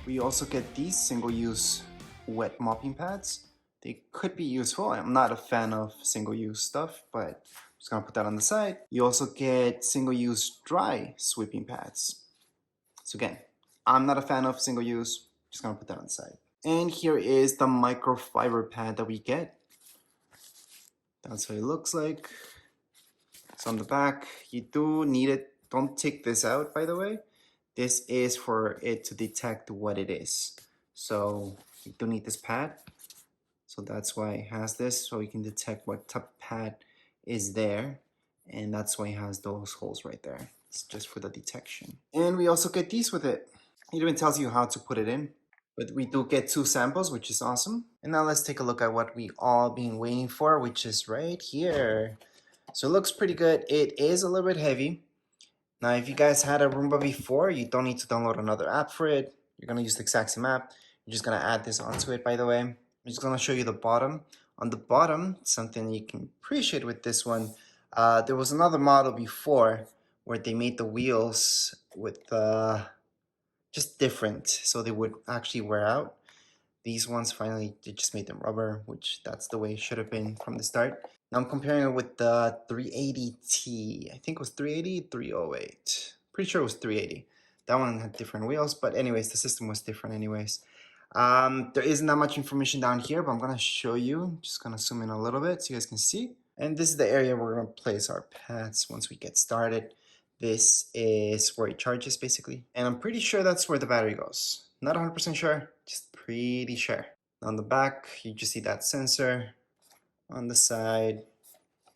We also get these single-use wet mopping pads. They could be useful. I'm not a fan of single-use stuff, but I'm just gonna put that on the side. You also get single-use dry sweeping pads. So again, I'm not a fan of single-use, just gonna put that on the side. And here is the microfiber pad that we get. That's what it looks like. It's on the back. You do need it. Don't take this out, by the way. This is for it to detect what it is. So you do need this pad. So that's why it has this, so we can detect what type of pad is there. And that's why it has those holes right there. It's just for the detection. And we also get these with it. It even tells you how to put it in. But we do get 2 samples, which is awesome. And now let's take a look at what we all been waiting for, which is right here. So it looks pretty good. It is a little bit heavy. Now, if you guys had a Roomba before, you don't need to download another app for it. You're gonna use the exact same app. You're just gonna add this onto it, by the way. I'm just gonna show you the bottom. On the bottom, something you can appreciate with this one, there was another model before where they made the wheels with just different, so they would actually wear out. These ones finally, they just made them rubber, which that's the way it should have been from the start. Now I'm comparing it with the 380T. I think it was 380, 308. Pretty sure it was 380. That one had different wheels, but anyways, the system was different anyways. There isn't that much information down here, but I'm gonna show you. Just gonna zoom in a little bit so you guys can see. And this is the area where we're gonna place our pads once we get started. This is where it charges basically. And I'm pretty sure that's where the battery goes. Not 100% sure, just pretty sure. On the back, you just see that sensor. On the side,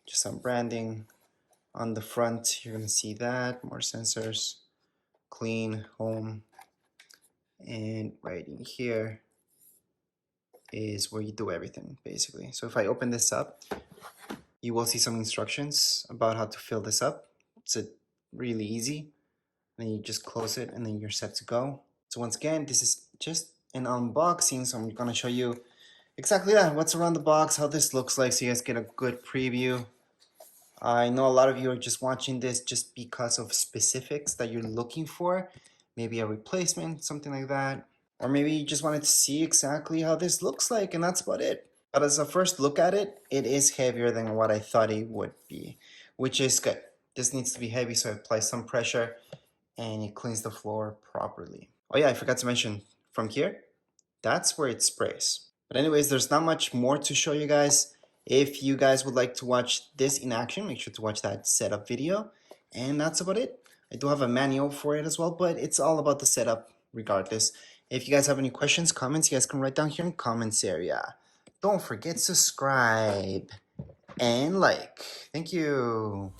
just some branding. On the front, you're gonna see that, more sensors. Clean, home. And right in here is where you do everything, basically. So if I open this up, you will see some instructions about how to fill this up. It's really easy. Then you just close it and then you're set to go. So once again, this is just an unboxing, so I'm gonna show you exactly that, what's around the box, how this looks like, so you guys get a good preview. I know a lot of you are just watching this just because of specifics that you're looking for, maybe a replacement, something like that, or maybe you just wanted to see exactly how this looks like, and that's about it. But as a first look at it, it is heavier than what I thought it would be, which is good. This needs to be heavy, so I apply some pressure and it cleans the floor properly. Oh yeah, I forgot to mention, from here, that's where it sprays. But anyways, there's not much more to show you guys. If you guys would like to watch this in action, make sure to watch that setup video. And that's about it. I do have a manual for it as well, but it's all about the setup regardless. If you guys have any questions, comments, you guys can write down here in the comments area. Don't forget to subscribe and like. Thank you.